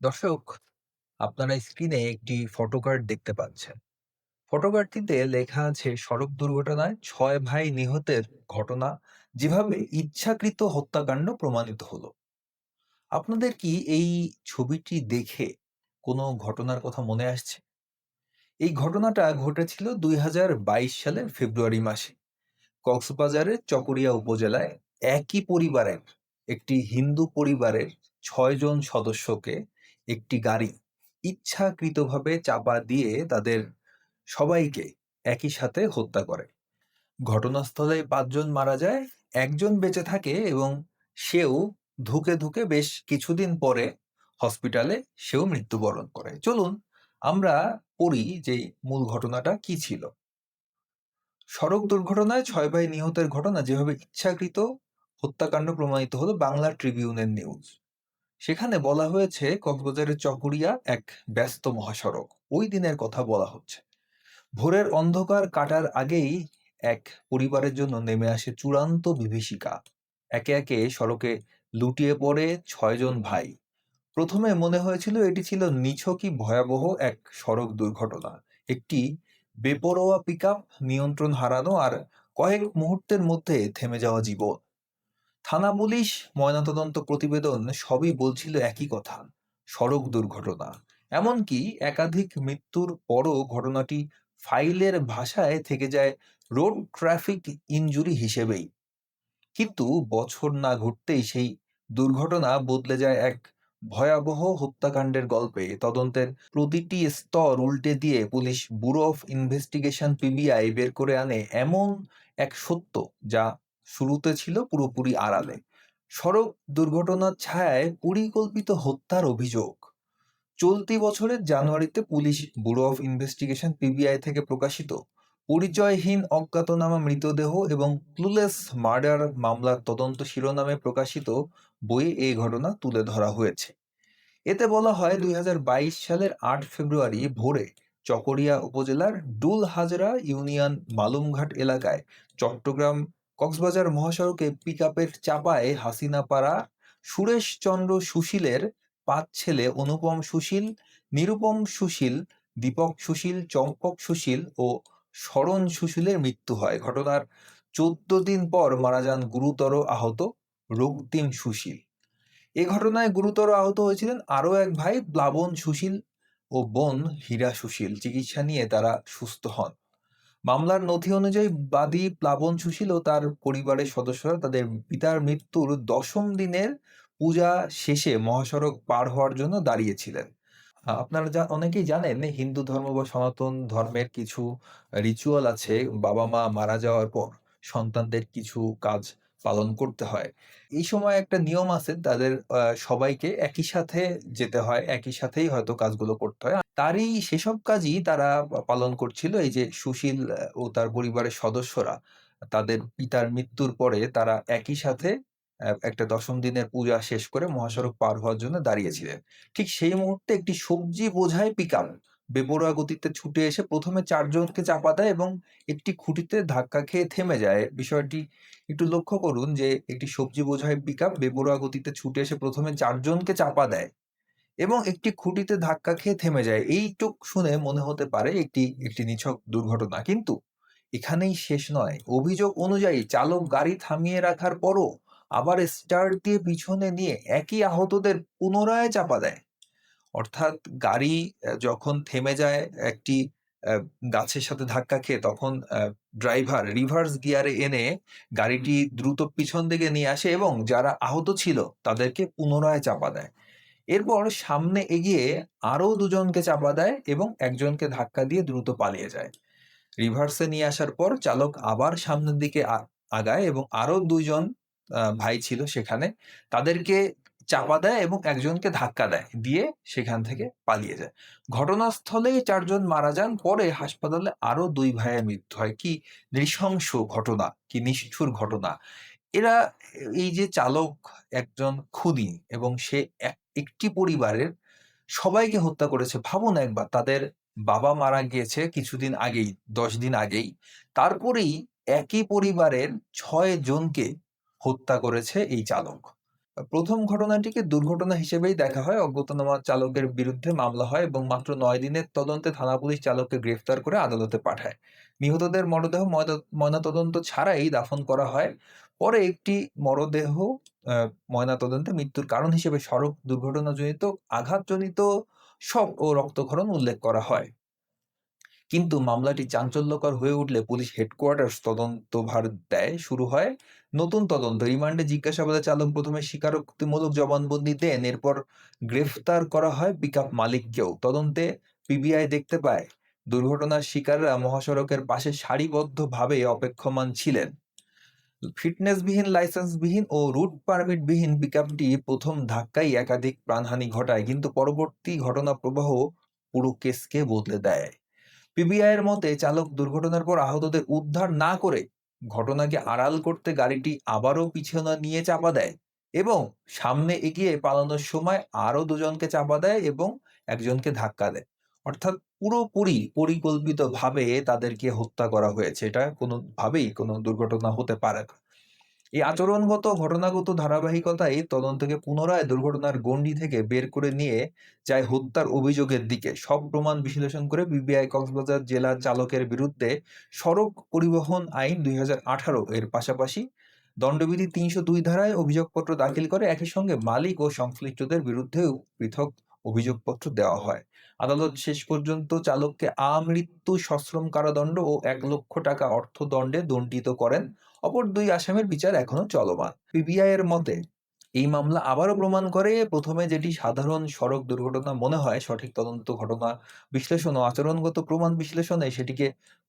দর্শক, আপনারা স্ক্রিনে একটি ফটোকার্ড দেখতে পাচ্ছেন। ফটোকার্ডটিতে লেখা আছে সড়ক দুর্ঘটনায় 6 ভাই নিহতের ঘটনা যেভাবে ইচ্ছাকৃত হত্যাকাণ্ড প্রমাণিত হলো। আপনাদের কি এই ছবিটি দেখে কোনো ঘটনার কথা মনে আসছে? এই ঘটনাটা ঘটেছিল 2022 সালের ফেব্রুয়ারি মাসে কক্সবাজারের চকরিয়া উপজেলায় একই পরিবারের একটি হিন্দু পরিবারের 6 জন সদস্যকে একটি গাড়ি ইচ্ছাকৃতভাবে চাপা দিয়ে তাদের সবাইকে একই সাথে হত্যা করে। ঘটনাস্থলে 5 জন মারা যায়, একজন বেঁচে থাকে এবং সেও ধুকে ধুকে বেশ কিছুদিন পরে হসপিটালে সেও মৃত্যুবরণ করে। চলুন আমরা পড়ি যে মূল ঘটনাটা কি ছিল। সড়ক দুর্ঘটনায় 6 ভাই নিহতের ঘটনা যেভাবে ইচ্ছাকৃত হত্যাকাণ্ড প্রমাণিত হলো বাংলা ট্রিবিউনের নিউজ। সেখানে বলা হয়েছে কক্সবাজারের চকরিয়া এক ব্যস্ত মহাসড়ক, ওই দিনের কথা বলা হচ্ছে। ভোরের অন্ধকার কাটার আগেই এক পরিবারের জন্য নেমে আসে চূড়ান্ত বিভীষিকা। একে একে সড়কে লুটিয়ে পড়ে 6 জন ভাই। প্রথমে মনে হয়েছিল এটি ছিল নিছকই ভয়াবহ এক সড়ক দুর্ঘটনা। একটি বেপরোয়া পিকআপ নিয়ন্ত্রণ হারানো আর কয়েক মুহূর্তের মধ্যে থেমে যাওয়া জীবন। থানা পুলিশ, ময়নাতদন্ত প্রতিবেদন সবই বলছিল একই কথা, সড়ক দুর্ঘটনা। এমনকি একাধিক মৃত্যুর পরও ঘটনাটি ফাইলের ভাষায় থেকে যায় রোড ট্রাফিক ইনজুরি হিসেবেই। কিন্তু বছর না ঘুরতেই সেই দুর্ঘটনা বদলে যায় এক ভয়াবহ হত্যাকাণ্ডের গল্পে। তদন্তের প্রতিটি স্তর উল্টে দিয়ে police bureau of investigation PBI বের করে আনে এমন এক সত্য যা শুরুতে ছিল পুরোপুরি আড়ালে। সড়ক দুর্ঘটনার ছায়ায় পরিকল্পিত হত্যার অভিযোগ। চলতি বছরের জানুয়ারিতে police bureau of investigation PBI থেকে প্রকাশিত পরিচয়হীন অজ্ঞাতনামা মৃতদেহ এবং ক্লুলেস মার্ডার মামলার তদন্ত শিরোনামে প্রকাশিত বইয়ে এই ঘটনা তুলে ধরা হয়েছে। এতে বলা হয় 2022 সালের 8 ফেব্রুয়ারি ভোরে চকরিয়া উপজেলার ডুল হাজরা ইউনিয়ন মালুমঘাট এলাকায় চট্টগ্রাম কক্সবাজার মহাসড়কে পিকআপের চাপায় হাসিনাপাড়া সুরেশচন্দ্র সুশীলের 5 ছেলে অনুপম সুশীল, নিরুপম সুশীল, দীপক সুশীল, চম্পক সুশীল ও শরণ সুশীলের মৃত্যু হয়। ঘটনার 14 দিন পর মারা যান গুরুতর আহত রক্তিম সুশীল। এ ঘটনায় গুরুতর আহত হয়েছিলেন আরও এক ভাই প্লাবন সুশীল ও বোন হীরা সুশীল। চিকিৎসা নিয়ে তারা সুস্থ হন। মামলার নথি অনুযায়ী বাদী প্লাবন সুশীল ও তার পরিবারের সদস্যরা তাদের পিতার মৃত্যুর 10ম দিনের পূজা শেষে মহাসড়ক পার হওয়ার জন্য দাঁড়িয়েছিলেন। আপনারা অনেকেই জানেন হিন্দু ধর্ম বা সনাতন ধর্মের কিছু রিচুয়াল আছে। বাবা মা মারা যাওয়ার পর সন্তানদের কিছু কাজ পালন করতে হয়। এই সময় একটা নিয়ম আছে, তাদের সবাইকে একই সাথে যেতে হয়, একই সাথেই হয়তো কাজগুলো করতে হয়। তারই সেসব কাজই তারা পালন করছিল। এই যে সুশীল ও তার পরিবারের সদস্যরা তাদের পিতার মৃত্যুর পরে তারা একই সাথে একটা 10ম দিনের পূজা শেষ করে মহাসড়ক পার হওয়ার জন্য দাঁড়িয়েছিলেন। ঠিক সেই মুহূর্তে একটি সবজি বোঝাই পিকআপ বেপরোয়া গতিতে ছুটে এসে প্রথমে 4 জনকে চাপা দেয় এবং একটি খুঁটিতে ধাক্কা খেয়ে থেমে যায়। বিষয়টি একটু লক্ষ্য করুন যে একটি সবজি বোঝাই পিকআপ বেপরোয়া গতিতে ছুটে এসে প্রথমে 4 জনকে চাপা দেয় এবং একটি খুঁটিতে ধাক্কা খেয়ে থেমে যায়। এইটুক শুনে মনে হতে পারে একটি একটি নিছক দুর্ঘটনা, কিন্তু এখানেই শেষ নয়। অভিযোগ অনুযায়ী চালক গাড়ি থামিয়ে রাখার পরও আবার স্টার্ট দিয়ে পিছনে নিয়ে একই আহতদের পুনরায় চাপা দেয়। অর্থাৎ গাড়ি যখন থেমে যায় একটি গাছের সাথে ধাক্কা খেয়ে, তখন ড্রাইভার রিভার্স গিয়ারে এনে গাড়িটি দ্রুত পিছন দিকে নিয়ে আসে এবং যারা আহত ছিল তাদেরকে পুনরায় চাপা দেয়। এরপর সামনে এগিয়ে আরো 2 জনকে চাপা দেয় এবং একজনকে ধাক্কা দিয়ে দ্রুত পালিয়ে যায়। রিভার্সে নিয়ে আসার পর চালক আবার সামনের দিকে আগায় এবং আরো 2 জন ভাই ছিল সেখানে, তাদেরকে চাপা দেয় এবং একজনকে ধাক্কা দেয়, দিয়ে সেখান থেকে পালিয়ে যায়। ঘটনাস্থলেই 4 জন মারা যান। পরে হাসপাতালে আরো 2 ভাইয়ের মৃত্যু হয়। কি নৃশংস ঘটনা, কি নিষ্ঠুর ঘটনা! এরা, এই যে চালক একজন খুনি এবং সে একটি পরিবারের সবাইকে হত্যা করেছে। ভাবুন একবার, তাদের বাবা মারা গিয়েছে কিছুদিন আগেই, 10 দিন আগেই। তারপরেই একই পরিবারের 6 জনকে হত্যা করেছে এই চালক। প্রথম ঘটনাটিকে দুর্ঘটনা হিসেবেই দেখা হয়। অজ্ঞাতনামা চালকের বিরুদ্ধে মামলা হয় এবং মাত্র ৯ দিনের তদন্তে থানা পুলিশ চালককে গ্রেফতার করে আদালতে পাঠায়। নিহতদের মরদেহ ময়নাতদন্ত ছাড়াই দাফন করা হয়। পরে একটি মরদেহ আ ময়নাতদন্তে মৃত্যুর কারণ হিসেবে সড়ক দুর্ঘটনাজনিত আঘাতজনিত শক ও রক্তক্ষরণ উল্লেখ করা হয়। কিন্তু মামলাটি চাঞ্চল্যকর হয়ে উঠলে পুলিশ হেডকোয়ার্টার্স তদন্তভার দেয়। শুরু হয় নতুন তদন্ত। রিমান্ডে জিজ্ঞাসাবাদে চালক প্রথমে স্বীকারোক্তিমূলক জবানবন্দি দেন। এরপর গ্রেফতার করা হয় পিকআপ মালিককেও। তদন্তে পিবিআই দেখতে পায় দুর্ঘটনার শিকাররা মহাসড়কের পাশে সারিবদ্ধভাবে অপেক্ষমান ছিলেন। ফিটনেসবিহীন, লাইসেন্সবিহীন ও রুট পারমিটবিহীন পিকআপটি প্রথম ধাক্কায় একাধিক প্রাণহানি ঘটায়, কিন্তু পরবর্তী ঘটনা প্রবাহ পুরো কেসকে বদলে দেয়। পিবিআই এর মতে চালক দুর্ঘটনার পর আহতদের উদ্ধার না করে ঘটনাকে আড়াল করতে গাড়িটি আবারও পিছনে নিয়ে চাপা দেয় এবং সামনে এগিয়ে পালানোর সময় আরো দুজনকে চাপা দেয় এবং একজনকে ধাক্কা দেয়। অর্থাৎ পুরোপুরি পরিকল্পিতভাবে তাদেরকে হত্যা করা হয়েছে। এটা কোনোভাবেই কোনো দুর্ঘটনা হতে পারে না। এই আচরণগত ঘটনাগত ধারাবাহিকতাই তদন্তকে পুনরায় দুর্ঘটনার গণ্ডি থেকে বের করে নিয়ে যায় হত্যার অভিযোগের দিকে। সব প্রমাণ বিশ্লেষণ করে পিবিআই কক্সবাজার জেলা চালকের বিরুদ্ধে সড়ক পরিবহন আইন ২০১৮ এর পাশাপাশি দণ্ডবিধি ৩০২ ধারায় অভিযোগপত্র দাখিল করে। একই সঙ্গে মালিক ও সংশ্লিষ্টদের বিরুদ্ধেও পৃথক অভিযোগপত্র দেওয়া হয়। আদালত শেষ পর্যন্ত চালককে আমৃত্যু সশ্রম কারাদণ্ড ও ১ লক্ষ টাকা অর্থদণ্ডে দণ্ডিত করেন। অপর ২ আসামির বিচার এখনো চলমান। পিবিআই এর মতে এই মামলা আবারও প্রমাণ করে প্রথমে যেটি সাধারণ সড়ক দুর্ঘটনা মনে হয়, সঠিক তদন্ত, ঘটনা বিশ্লেষণ ও আচরণগত প্রমাণ বিশ্লেষণে সেটিকে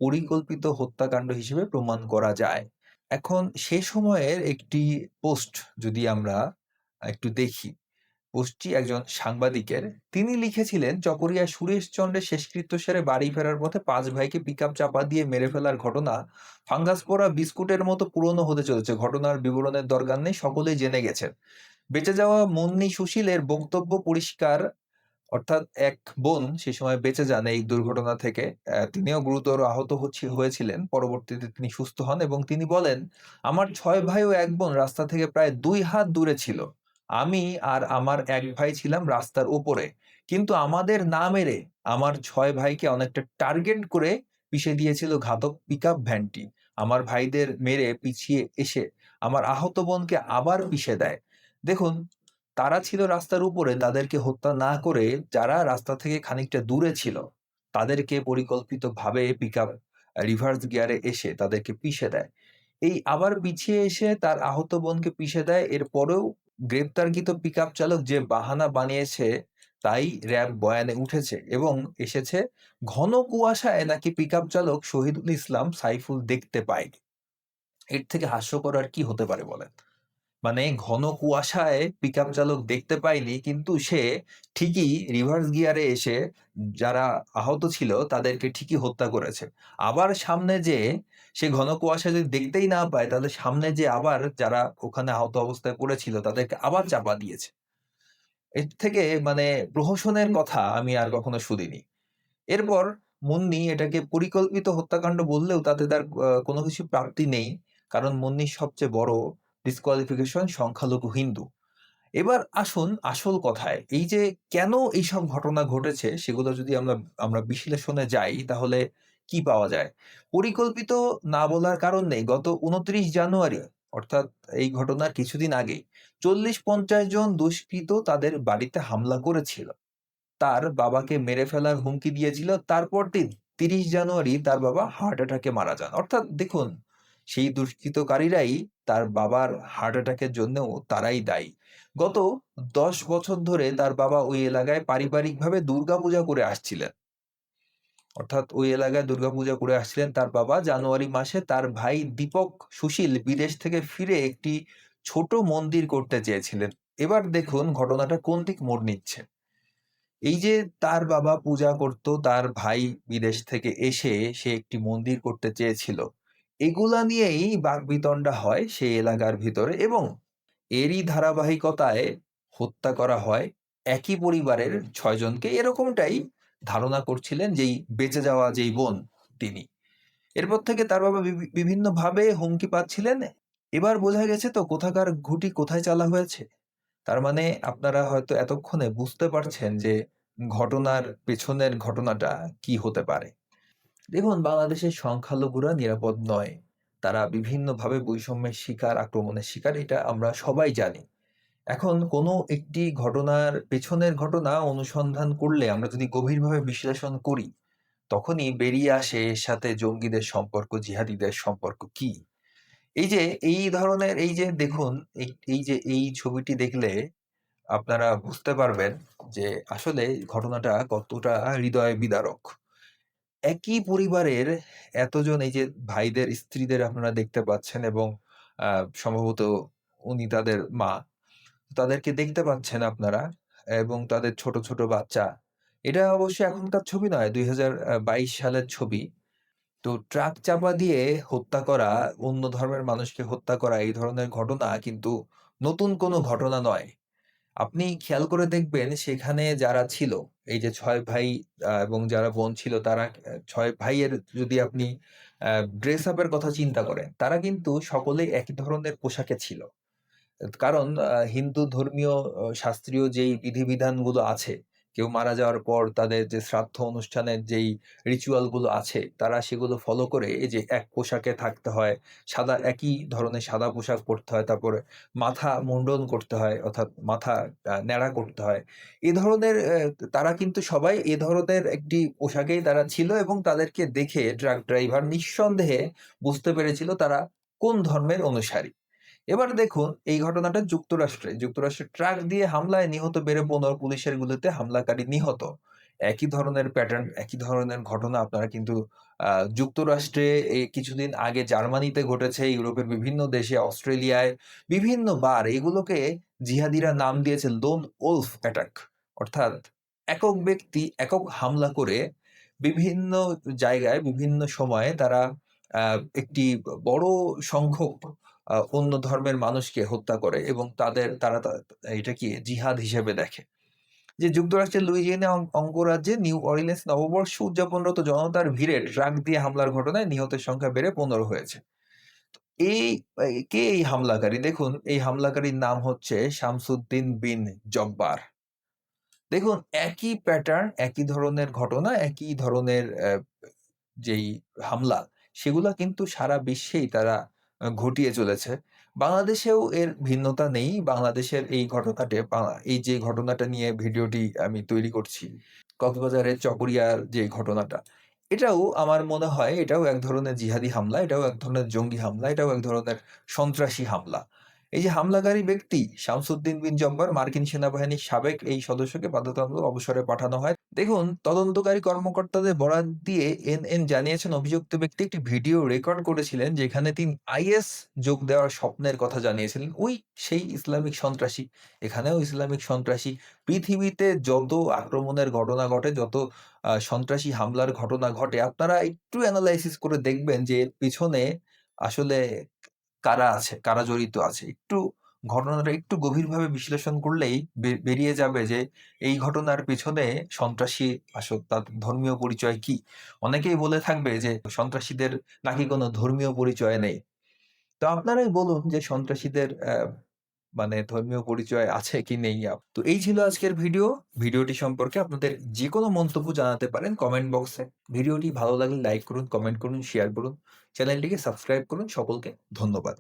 পরিকল্পিত হত্যাকাণ্ড হিসেবে প্রমাণ করা যায়। এখন সে সময়ের একটি পোস্ট যদি আমরা একটু দেখি, পোস্টটি একজন সাংবাদিকের। তিনি লিখেছিলেন, চকরিয়া সুরেশচন্দ্রের শেষকৃত্য সেরে বাড়ি ফেরার পথে ৫ ভাইকে পিকআপ চাপা দিয়ে মেরে ফেলার ঘটনা ফাঙ্গাস পড়া বিস্কুটের মতো পুরনো হতে চলেছে। ঘটনার বিবরণের দরকার নেই, সকলেই জেনে গেছেন। বেঁচে যাওয়া মুন্নি সুশীলের বক্তব্য পরিষ্কার, অর্থাৎ এক বোন সে সময় বেঁচে যান এই দুর্ঘটনা থেকে। তিনিও গুরুতর আহত হয়েছিলেন। পরবর্তীতে তিনি সুস্থ হন এবং তিনি বলেন, "আমার ৬ ভাই ও ১ বোন রাস্তা থেকে প্রায় ২ হাত দূরে ছিল। আমি আর আমার ১ ভাই ছিলাম রাস্তার ওপরে। কিন্তু আমাদের না মেরে আমার ৬ ভাইকে অনেকটা টার্গেট করে পিষে দিয়েছিল ঘাতক পিকআপ ভ্যানটি। আমার ভাইদের মেরে পিছিয়ে এসে আমার আহত বোনকে আবার পিষে দেয়।" দেখুন, তারা ছিল রাস্তার উপরে, তাদেরকে হত্যা না করে যারা রাস্তা থেকে খানিকটা দূরে ছিল, তাদেরকে পরিকল্পিতভাবে পিকআপ রিভার্স গিয়ারে এসে তাদেরকে পিষে দেয়। এই আবার পিছিয়ে এসে তার আহত বোনকে পিষে দেয়। এরপরেও গ্রেপ্তারকৃত পিকআপ চালক যে বাহানা বানিয়েছে তাই র‍্যাব বয়ানে উঠেছে এবং এসেছে ঘন কুয়াশায় নাকি পিকআপ চালক শহীদুল ইসলাম সাইফুল দেখতে পায়নি। এর থেকে হাস্যকর আর কি হতে পারে বলেন? মানে ঘন কুয়াশায় পিকআপ চালক দেখতে পায়নি, কিন্তু সে ঠিকই রিভার্স গিয়ারে এসে যারা আহত ছিল তাদেরকে ঠিকই হত্যা করেছে। আবার সামনে যেয়ে সে ঘন কুয়াশা যদি দেখতেই না পায়, তাহলে সামনে যেয়ে আবার যারা ওখানে আহত অবস্থায় পড়েছিল তাদেরকে আবার চাপা দিয়েছে। এর থেকে মানে প্রহসনের কথা আমি আর কখনো শুনিনি। এরপর মুন্নি এটাকে পরিকল্পিত হত্যাকাণ্ড বললেও তাতে তার কোনো কিছু প্রাপ্তি নেই। কারণ মুন্নির সবচেয়ে বড় ডিসকোয়ালিফিকেশন সংখ্যালঘু হিন্দু। এবার আসুন আসল কথায়। এই যে কেন এইসব ঘটনা ঘটেছে সেগুলো যদি আমরা আমরা বিশ্লেষণে যাই তাহলে কি পাওয়া যায়? পরিকল্পিত না বলার কারণ নেই। গত ২৯ জানুয়ারি, অর্থাৎ এই ঘটনার কিছুদিন আগেই ৪০-৫০ জন দুষ্কৃত তাদের বাড়িতে হামলা করেছিল। তার বাবাকে মেরে ফেলার হুমকি দিয়েছিল। তারপর দিন ৩০ জানুয়ারি তার বাবা হার্ট অ্যাটাকে মারা যান। অর্থাৎ দেখুন, সেই দুষ্কৃতকারীরাই তার বাবার হার্ট অ্যাটাকের জন্যও তারাই দায়ী। গত ১০ বছর ধরে তার বাবা ওই এলাকায় পারিবারিকভাবে দুর্গাপূজা করে আসছিলেন। অর্থাৎ ওই এলাকায় দুর্গাপূজা করে আসছিলেন তার বাবা। জানুয়ারি মাসে তার ভাই দীপক সুশীল বিদেশ থেকে ফিরে একটি ছোট মন্দির করতে চেয়েছিলেন। এবার দেখুন ঘটনাটা কোন দিক মোড় নিচ্ছে। এই যে তার বাবা পূজা করত, তার ভাই বিদেশ থেকে এসে সে একটি মন্দির করতে চেয়েছিল। এগুলা নিয়েই বাকবিতণ্ডা হয় সেই এলাকার ভিতরে এবং এরই ধারাবাহিকতায় হত্যা করা হয় একই পরিবারের ৬ জনকে। এরকমটাই ধারণা করছিলেন যেই বেঁচে যাওয়া যেই বোন তিনি। এরপর থেকে তার বাবা বিভিন্নভাবে হুমকি পাচ্ছিলেন। এবার বোঝা গেছে তো কোথাকার ঘুঁটি কোথায় চালা হয়েছে। তার মানে আপনারা হয়তো এতক্ষণে বুঝতে পারছেন যে ঘটনার পেছনের ঘটনাটা কি হতে পারে। দেখুন, বাংলাদেশের সংখ্যালঘুরা নিরাপদ নয়। তারা বিভিন্নভাবে বৈষম্যের শিকার, আক্রমণের শিকার, এটা আমরা সবাই জানি। এখন কোনো একটি ঘটনার পেছনের ঘটনা অনুসন্ধান করলে আমরা যদি গভীরভাবে বিশ্লেষণ করি, তখনই বেরিয়ে আসে এর সাথে জঙ্গিদের সম্পর্ক, জিহাদিদের সম্পর্ক কি। এই যে এই ধরনের এই যে দেখুন, এই যে এই ছবিটি দেখলে আপনারা বুঝতে পারবেন যে আসলে ঘটনাটা কতটা হৃদয় বিদারক। একই পরিবারের এতজন, এই যে ভাইদের স্ত্রীদের আপনারা দেখতে পাচ্ছেন এবং সম্ভবত উনি তাদের মা। তাদেরকে দেখতে পাচ্ছেন আপনারা এবং তাদের ছোট, ছোট বাচ্চা। এটা অবশ্যই এখনকার ছবি নয়, ২০২২ সালের ছবি। তো ট্রাক চাপা দিয়ে হত্যা করা, অন্য ধর্মের মানুষকে হত্যা করা, এই ধরনের ঘটনা কিন্তু নতুন কোনো ঘটনা নয়। আপনি খেয়াল করে দেখবেন সেখানে যারা ছিল, এই যে ৬ ভাই এবং যারা বোন ছিল তারা ৬ ভাইয়ের যদি আপনি ড্রেস আপ এর কথা চিন্তা করেন, তারা কিন্তু সকলেই একই ধরনের পোশাকে ছিল। কারণ হিন্দু ধর্মীয় শাস্ত্রীয় যেই বিধিবিধানগুলো আছে, কেউ মারা যাওয়ার পর তাদের যে শ্রাদ্ধ অনুষ্ঠানের যেই রিচুয়াল গুলো আছে, তারা সেগুলো ফলো করে এই যে এক পোশাকে থাকতে হয়, একই ধরনের সাদা পোশাক পরতে হয়, তারপরে মাথা মুন্ডন করতে হয়, অর্থাৎ মাথা ন্যাড়া করতে হয়। এ ধরনের তারা কিন্তু সবাই এ ধরনের একটি পোশাকেই তারা ছিল এবং তাদেরকে দেখে ট্রাক ড্রাইভার নিঃসন্দেহে বুঝতে পেরেছিল তারা কোন ধর্মের অনুসারী। এবার দেখুন এই ঘটনাটা যুক্তরাষ্ট্রে। যুক্তরাষ্ট্রে ট্রাক দিয়ে হামলায় নিহত বেড়ে ১৫, পুলিশের গুলিতে হামলাকারী নিহত। একই ধরনের প্যাটার্ন, একই ধরনের ঘটনা আপনারা কিন্তু আ যুক্তরাষ্ট্রে কিছুদিন আগে জার্মানিতে ঘটেছে, ইউরোপের বিভিন্ন দেশে, অস্ট্রেলিয়ায় বিভিন্নবার এগুলোকে জিহাদিরা নাম দিয়েছে লোন ওলফ অ্যাটাক। অর্থাৎ একক ব্যক্তি একক হামলা করে বিভিন্ন জায়গায় বিভিন্ন সময়ে তারা আ একটি বড় সংখ্যক অন্য ধর্মের মানুষকে হত্যা করে এবং তারা এটাকে জিহাদ হিসেবে দেখে। যে যুক্তরাষ্ট্রের লুইজিয়ানা অঙ্গরাজ্যে নিউ অর্লিন্স নববর্ষ উদযাপনরত জনতার ভিড়ে ট্রাক দিয়ে হামলার ঘটনায় নিহতের সংখ্যা বেড়ে ১৫ হয়েছে। এই কে এই হামলাকারী? দেখুন, এই হামলাকারীর নাম হচ্ছে শামসুদ্দিন বিন জব্বার। দেখুন, একই প্যাটার্ন, একই ধরনের ঘটনা, একই ধরনের যেই হামলা, সেগুলা কিন্তু সারা বিশ্বেই তারা ঘটিয়ে চলেছে। বাংলাদেশেও এর ভিন্নতা নেই। বাংলাদেশের এই ঘটনাটে এই যে ঘটনাটা নিয়ে ভিডিওটি আমি তৈরি করছি, কক্সবাজারের চকরিয়ার যে ঘটনাটা, এটাও আমার মনে হয় এটাও এক ধরনের জিহাদি হামলা, এটাও এক ধরনের জঙ্গি হামলা, এটাও এক ধরনের সন্ত্রাসী হামলা। এই যে হামলাকারী ব্যক্তি শামসুদ্দিন বিন জব্বার, মার্কিন সেনাবাহিনীর সাবেক এই সদস্যকে বাধ্যতামূলক অবসরে পাঠানো হয়। দেখুন, তদন্তকারী কর্মকর্তাদের বরাত দিয়ে এনএন জানিয়েছেন অভিযুক্ত ব্যক্তি একটি ভিডিও রেকর্ড করেছিলেন যেখানে তিনি আইএস যোগ দেওয়ার স্বপ্নের কথা জানিয়েছিলেন। সেই ইসলামিক সন্ত্রাসী। এখানেও ইসলামিক সন্ত্রাসী। পৃথিবীতে যত আক্রমণের ঘটনা ঘটে, যত সন্ত্রাসী হামলার ঘটনা ঘটে, আপনারা একটু এনালাইসিস করে দেখবেন যে এর পিছনে আসলে কারা আছে, কারা জড়িত আছে। ঘটনাটা একটু গভীরভাবে বিশ্লেষণ করলেই বেরিয়ে যাবে যে এই ঘটনার পেছনে সন্ত্রাসী তাদের ধর্মীয় পরিচয় কি? অনেকেই বলে থাকবে যে সন্ত্রাসীদের নাকি কোনো ধর্মীয় পরিচয় নেই। তো আপনারাই বলুন যে সন্ত্রাসীদের মানে ধর্মীয় পরিচয় আছে কি নেই? তো এই ছিল আজকের ভিডিও। ভিডিওটি সম্পর্কে আপনাদের যেকোনো মন্তব্য জানাতে পারেন কমেন্ট বক্সে। ভিডিওটি ভালো লাগলে লাইক করুন, কমেন্ট করুন, শেয়ার করুন। চ্যানেলটিকে সাবস্ক্রাইব করুন। সকলকে ধন্যবাদ।